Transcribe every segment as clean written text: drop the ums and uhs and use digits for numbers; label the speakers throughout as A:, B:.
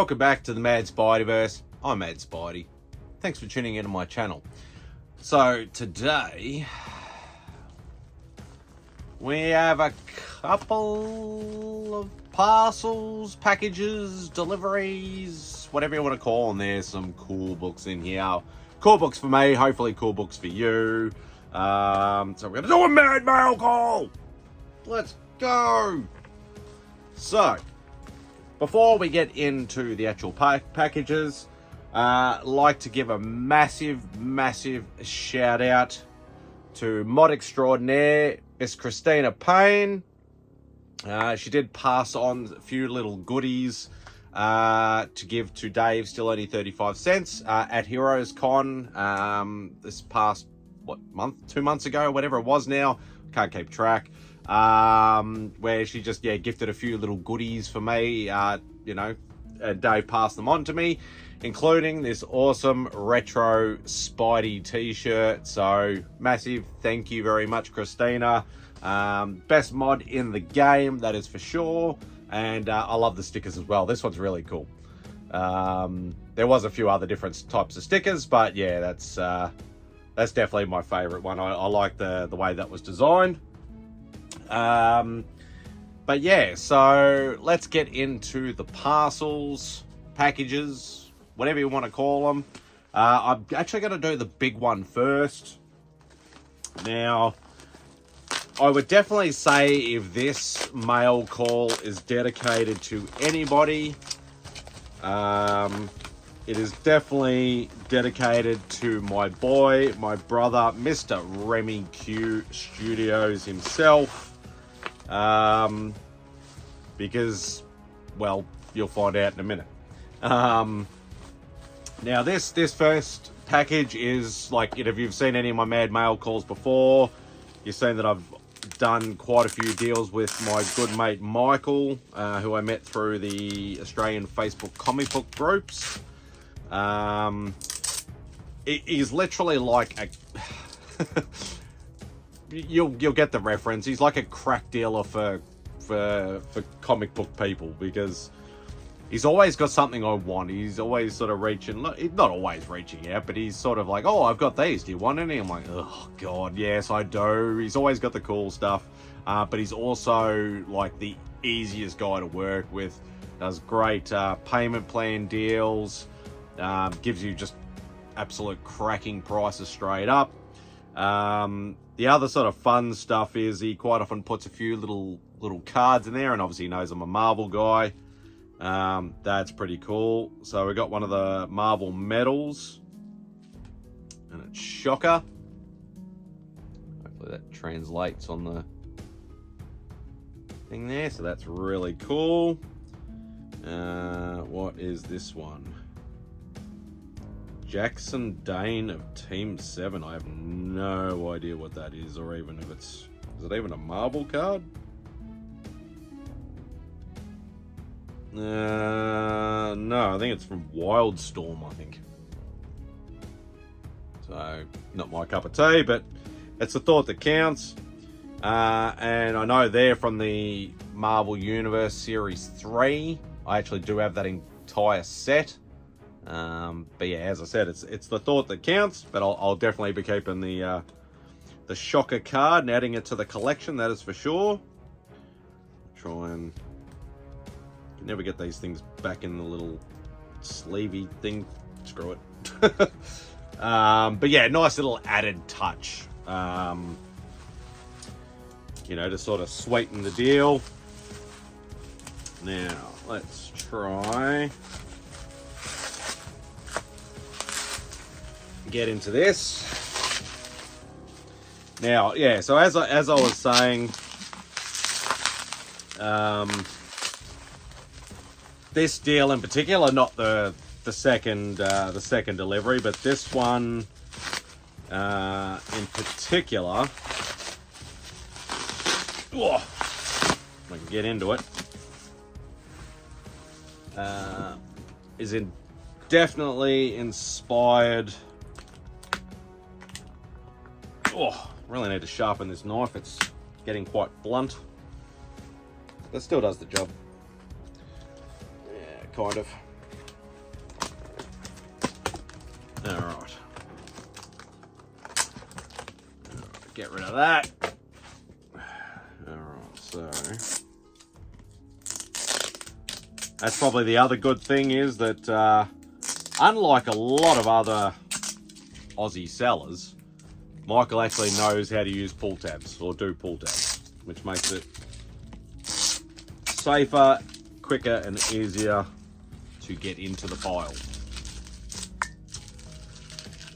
A: welcome back to the MadSpideyverse. I'm MadSpidey. Thanks for tuning into my channel. So today we have a couple of parcels, packages, deliveries, whatever you want to call them. There's some cool books in here. Cool books for me, hopefully cool books for you. So we're going to do a mad mail call. Let's go. So, before we get into the actual packages, like to give a massive shout out to mod extraordinaire Miss Christina Payne. She did pass on a few little goodies to give to Dave, still only 35 cents, at Heroes Con this past, month? 2 months ago, whatever it was now. Can't keep track. Where she just, gifted a few little goodies for me, and Dave passed them on to me, including this awesome retro Spidey t-shirt. So massive thank you very much, Christina. Best mod in the game, that is for sure. And I love the stickers as well. This one's really cool. There was a few other different types of stickers, but yeah, that's definitely my favorite one. I like the way that was designed. But yeah, so let's get into the parcels, packages, whatever you want to call them. I'm actually going to do the big one first. Now, I would definitely say if this mail call is dedicated to anybody, it is definitely dedicated to my boy, my brother, Mr. Remy Q Studios himself. Because, well, you'll find out in a minute. Now this first package is, like, if you've seen any of my mad mail calls before, you've seen that I've done quite a few deals with my good mate Michael, who I met through the Australian Facebook comic book groups. He's literally like a you'll get the reference. He's like a crack dealer for comic book people, because he's always got something I want. He's always sort of reaching, not always reaching out, but he's sort of like, oh, I've got these, do you want any? I'm like, oh god, yes I do. He's always got the cool stuff, but he's also like the easiest guy to work with. Does great payment plan deals, gives you just absolute cracking prices straight up. The other sort of fun stuff is he quite often puts a few little cards in there, and obviously he knows I'm a Marvel guy. That's pretty cool. So we got one of the Marvel medals, and it's Shocker. Hopefully that translates on the thing there, so that's really cool. What is this one? Jackson Dane of Team 7. I have no idea what that is, or even if is it even a Marvel card? No, I think it's from Wildstorm, I think. So, not my cup of tea, but it's the thought that counts. And I know they're from the Marvel Universe Series 3. I actually do have that entire set. But yeah, as I said, it's the thought that counts, but I'll definitely be keeping the Shocker card and adding it to the collection, that is for sure. Try and never get these things back in the little sleevey thing. Screw it. But yeah, nice little added touch, to sort of sweeten the deal. Now let's try get into this. Now, yeah, so as I was saying, this deal in particular, not the second delivery, but this one in particular, if I can get into it, is definitely inspired. Really need to sharpen this knife. It's getting quite blunt. That still does the job. Yeah, kind of. Alright. Get rid of that. Alright, so... That's probably the other good thing is that, unlike a lot of other Aussie sellers, Michael actually knows how to use pull tabs, or do pull tabs, which makes it safer, quicker, and easier to get into the pile.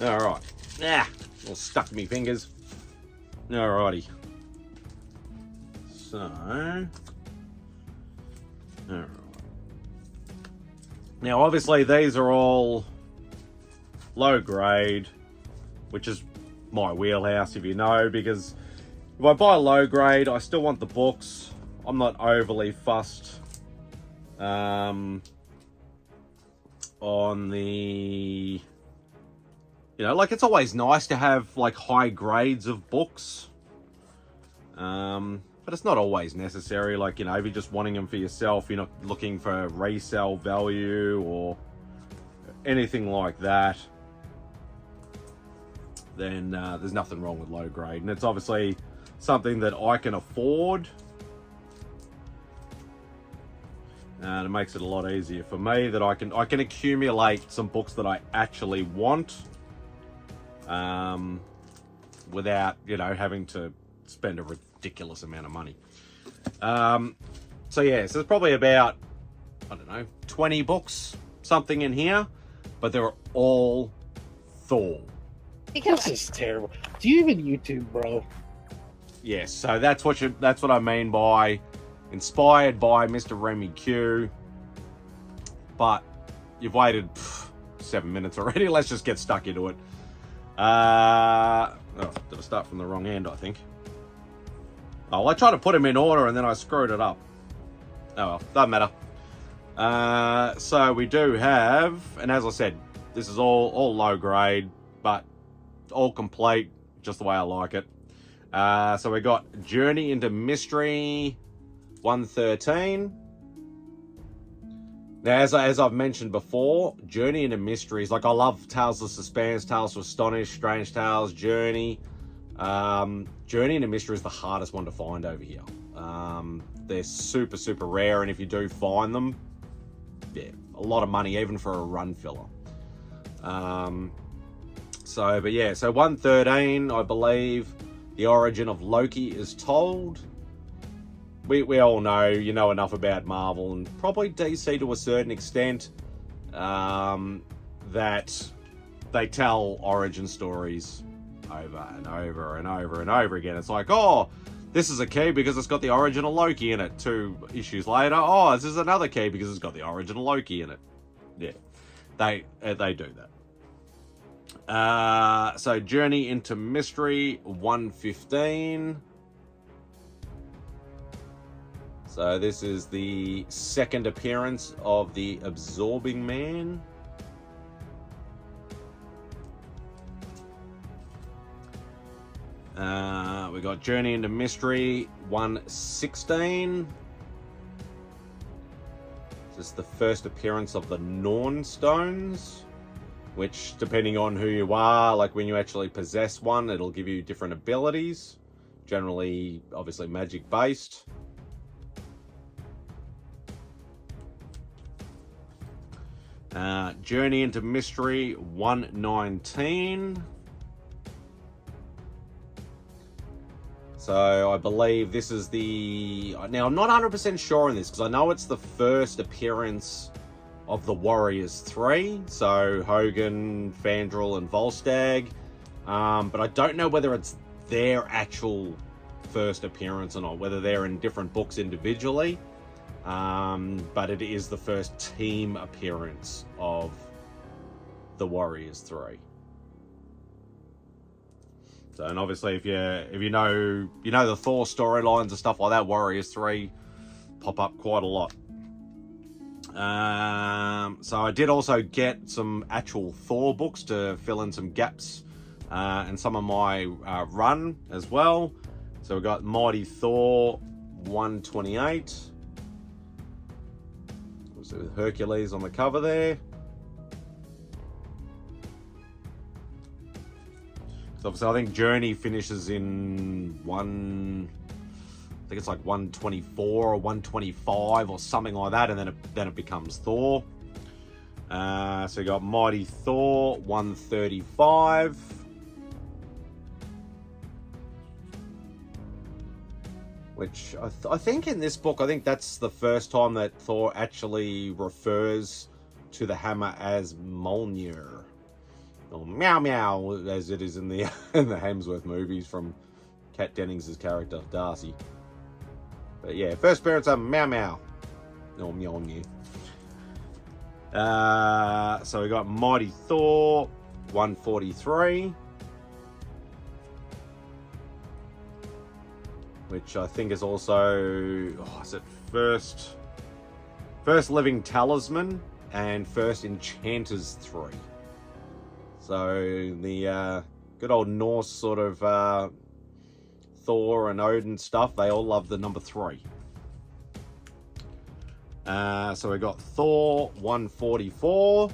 A: Alright. All stuck in my fingers. Alrighty. So... Alright. Now, obviously, these are all low grade, which is my wheelhouse, if you know, because if I buy low grade, I still want the books. I'm not overly fussed on the... You know, like, it's always nice to have, like, high grades of books. But it's not always necessary. Like, you know, if you're just wanting them for yourself, you're not looking for resale value or anything like that, then there's nothing wrong with low grade. And it's obviously something that I can afford. And it makes it a lot easier for me that I can accumulate some books that I actually want, without, you know, having to spend a ridiculous amount of money. So yeah, so there's probably about, I don't know, 20 books, something in here, but they're all Thor.
B: This is terrible. Do you even YouTube, bro?
A: Yes, so that's what I mean by inspired by Mr. Remy Q. But you've waited 7 minutes already. Let's just get stuck into it. Did I start from the wrong end, I think. Oh, I tried to put them in order and then I screwed it up. Oh well, doesn't matter. So we do have, and as I said, this is all low grade, but all complete, just the way I like it. So we got Journey into Mystery 113. Now, as I've mentioned before, Journey into Mysteries, like I love Tales of Suspense, Tales to Astonish, Strange Tales, Journey. Journey into Mystery is the hardest one to find over here. They're super, super rare, and if you do find them, yeah, a lot of money, even for a run filler. But yeah, so 113, I believe, the origin of Loki is told. We all know, you know enough about Marvel, and probably DC to a certain extent, that they tell origin stories over and over and over and over again. It's like, oh, this is a key because it's got the origin of Loki in it. 2 issues later, oh, this is another key because it's got the origin of Loki in it. Yeah, they do that. So Journey into Mystery 115. So this is the second appearance of the Absorbing Man. We got Journey into Mystery 116. This is the first appearance of the Norn Stones, which, depending on who you are, like when you actually possess one, it'll give you different abilities. Generally, obviously, magic based. Journey into Mystery 119. So I believe this is the... Now, I'm not 100% sure on this, because I know it's the first appearance of the Warriors 3. So Hogan, Fandral, and Volstagg. But I don't know whether it's their actual first appearance or not, whether they're in different books individually. But it is the first team appearance of the Warriors 3. So, and obviously, if you know the Thor storylines and stuff like that, Warriors 3 pop up quite a lot. So I did also get some actual Thor books to fill in some gaps and some of my run as well. So we got Mighty Thor 128. With Hercules on the cover there. So obviously I think Journey finishes in I think it's like 124 or 125 or something like that, and then it becomes Thor. So you got Mighty Thor 135. Which I think in this book, I think that's the first time that Thor actually refers to the hammer as Mjolnir, or Meow Meow, as it is in the in the Hemsworth movies from Kat Dennings' character Darcy. But yeah, first appearance of Meow Meow, or Mjolnir. So we got Mighty Thor 143. Which I think is also, is it first Living Talisman and first Enchanters 3. So the good old Norse sort of Thor and Odin stuff, they all love the number 3. So we got Thor 144.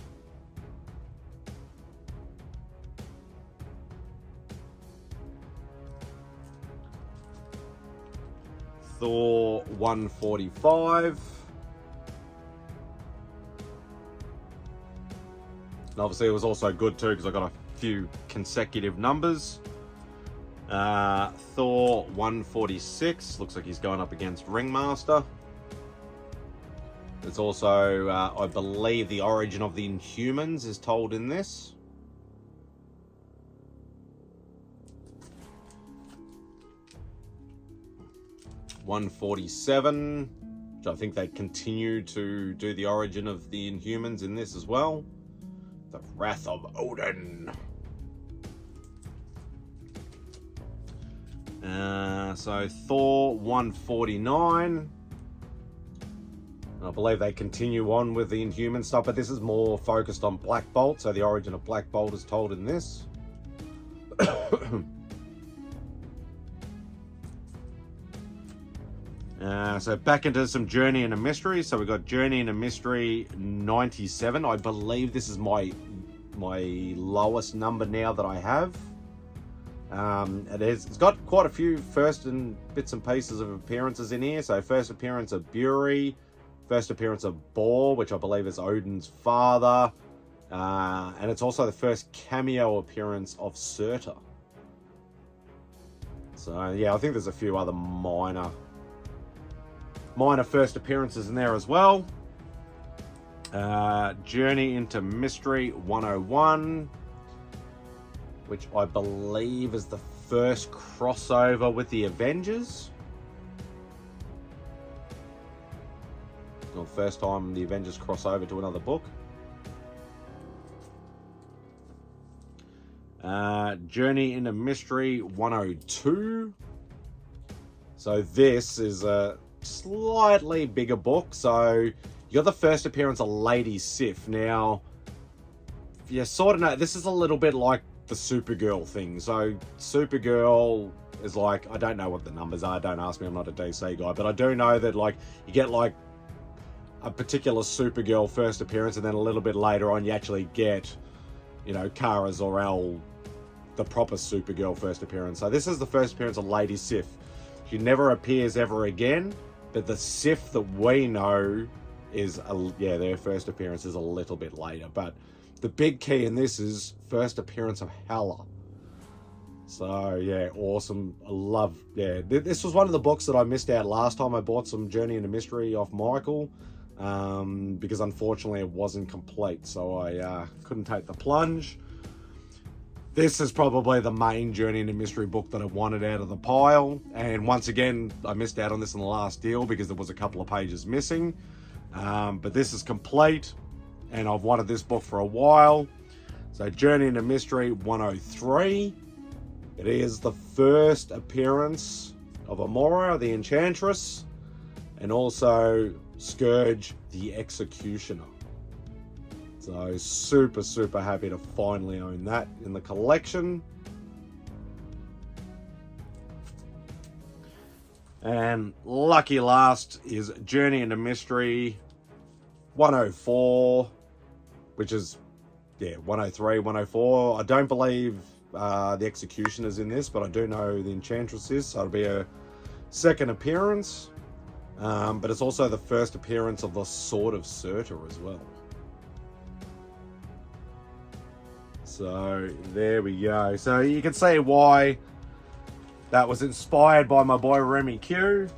A: Thor 145. And obviously it was also good too because I got a few consecutive numbers. Thor 146. Looks like he's going up against Ringmaster. There's also, I believe, the origin of the Inhumans is told in this. $147, which I think they continue to do the origin of the Inhumans in this as well. The Wrath of Odin. So Thor 149. And I believe they continue on with the Inhuman stuff, but this is more focused on Black Bolt, so the origin of Black Bolt is told in this. So back into some Journey into Mystery. So we've got Journey into Mystery 97. I believe this is my lowest number now that I have. It's got quite a few first and bits and pieces of appearances in here. So first appearance of Buri, first appearance of Bor, which I believe is Odin's father, and it's also the first cameo appearance of Surtur. So yeah, I think there's a few other minor first appearances in there as well. Journey into Mystery 101, which I believe is the first crossover with the Avengers. Well, the first time the Avengers cross over to another book. Journey into Mystery 102. So this is a slightly bigger book. So you got the first appearance of Lady Sif. Now, you sort of know, this is a little bit like the Supergirl thing. So Supergirl is like, I don't know what the numbers are, don't ask me, I'm not a DC guy, but I do know that like you get like a particular Supergirl first appearance, and then a little bit later on you actually get, you know, Kara Zor-El, the proper Supergirl first appearance. So this is the first appearance of Lady Sif. She never appears ever again, but the Sif that we know is, their first appearance is a little bit later. But the big key in this is first appearance of Hela. So yeah, awesome. I love, this was one of the books that I missed out last time. I bought some Journey into Mystery off Michael, because unfortunately it wasn't complete, so I couldn't take the plunge. This is probably the main Journey into Mystery book that I wanted out of the pile, and once again I missed out on this in the last deal because there was a couple of pages missing, but this is complete and I've wanted this book for a while. So Journey into Mystery 103. It is the first appearance of Amora the Enchantress, and also Scourge the Executioner. So super, super happy to finally own that in the collection. And lucky last is Journey into Mystery 104, which is, 103, 104. I don't believe the Executioner's in this, but I do know the Enchantress is, so it'll be a second appearance. But it's also the first appearance of the Sword of Surtur as well. So there we go. So you can see why that was inspired by my boy Remy Q.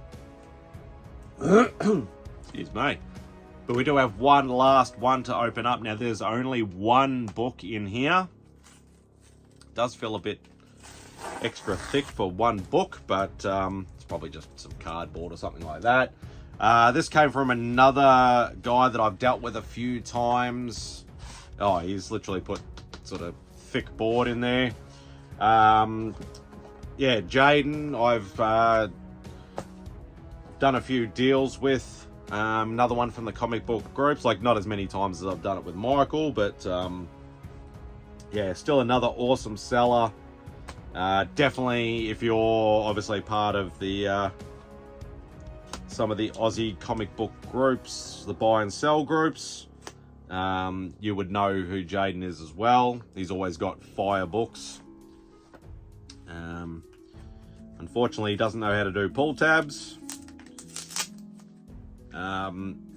A: Excuse me. But we do have one last one to open up. Now there's only one book in here. It does feel a bit extra thick for one book, but it's probably just some cardboard or something like that. This came from another guy that I've dealt with a few times. Oh, he's literally put sort of thick board in there. Yeah, Jaden, I've done a few deals with. Another one from the comic book groups, like not as many times as I've done it with Michael, but yeah, still another awesome seller. Definitely, if you're obviously part of the some of the Aussie comic book groups, the buy and sell groups, you would know who Jaden is as well. He's always got fire books. Unfortunately, he doesn't know how to do pull tabs.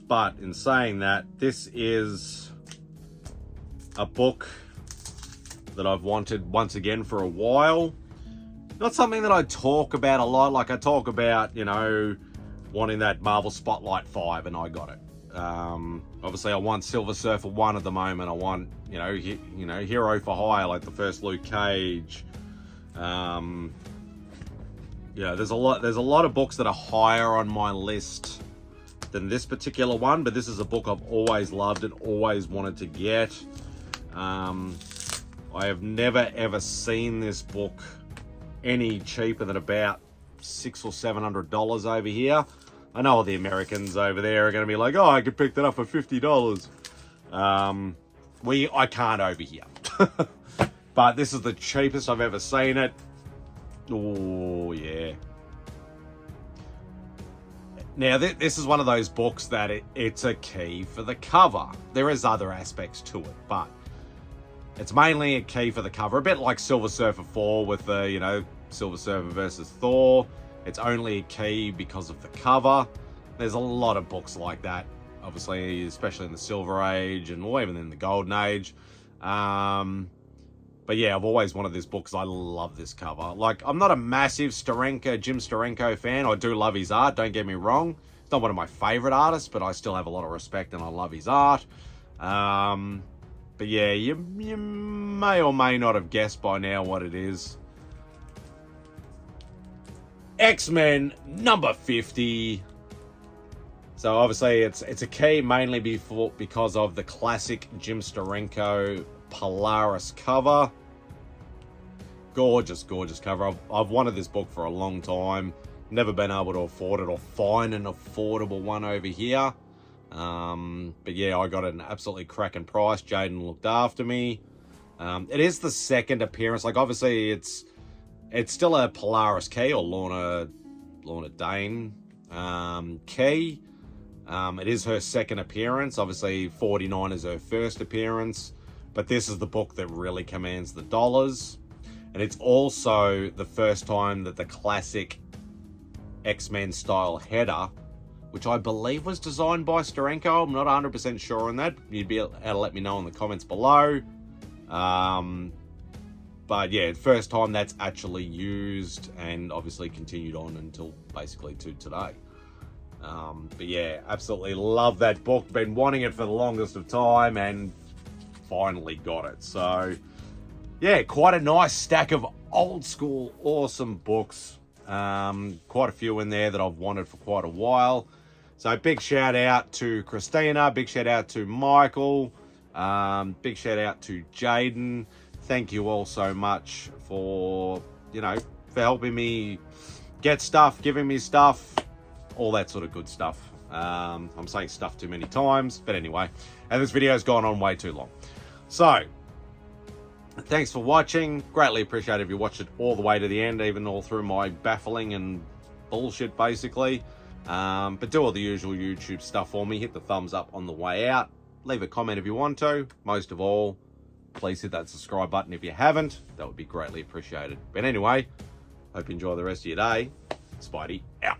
A: But in saying that, this is a book that I've wanted once again for a while. Not something that I talk about a lot. Like I talk about, you know, wanting that Marvel Spotlight 5, and I got it. Obviously, I want Silver Surfer 1 at the moment. I want, you know, Hero for Hire, like the first Luke Cage. Yeah, there's a lot of books that are higher on my list than this particular one, but this is a book I've always loved and always wanted to get. I have never ever seen this book any cheaper than about $600 or $700 over here. I know all the Americans over there are going to be like, oh, I could pick that up for $50. I can't over here. But this is the cheapest I've ever seen it. Oh, yeah. Now, this is one of those books that it's a key for the cover. There is other aspects to it, but it's mainly a key for the cover. A bit like Silver Surfer 4 with the, you know, Silver Surfer versus Thor. It's only a key because of the cover. There's a lot of books like that, obviously, especially in the Silver Age and even in the Golden Age. But yeah, I've always wanted this book because I love this cover. Like, I'm not a massive Jim Steranko fan. I do love his art, don't get me wrong. It's not one of my favorite artists, but I still have a lot of respect and I love his art. But yeah, you may or may not have guessed by now what it is. X-Men number 50. So obviously it's a key mainly because of the classic Jim Steranko Polaris cover. Gorgeous, gorgeous cover. I've wanted this book for a long time. Never been able to afford it or find an affordable one over here. But yeah, I got an absolutely cracking price. Jaden looked after me. It is the second appearance. Like, obviously, it's still a Polaris key or Lorna Dane key. It is her second appearance. Obviously, 49 is her first appearance. But this is the book that really commands the dollars. And it's also the first time that the classic X-Men style header, which I believe was designed by Steranko. I'm not 100% sure on that. You'd be able to let me know in the comments below. But yeah, first time that's actually used and obviously continued on until basically to today. But yeah, absolutely love that book. Been wanting it for the longest of time and finally got it. So yeah, quite a nice stack of old school awesome books. Quite a few in there that I've wanted for quite a while. So big shout out to Christina, big shout out to Michael, big shout out to Jaden. Thank you all so much for, for helping me get stuff, giving me stuff, all that sort of good stuff. I'm saying stuff too many times, but anyway, and this video's gone on way too long. So, thanks for watching. Greatly appreciate if you watched it all the way to the end, even all through my baffling and bullshit, basically. But do all the usual YouTube stuff for me. Hit the thumbs up on the way out. Leave a comment if you want to. Most of all, please hit that subscribe button if you haven't. That would be greatly appreciated. But anyway, hope you enjoy the rest of your day. Spidey out.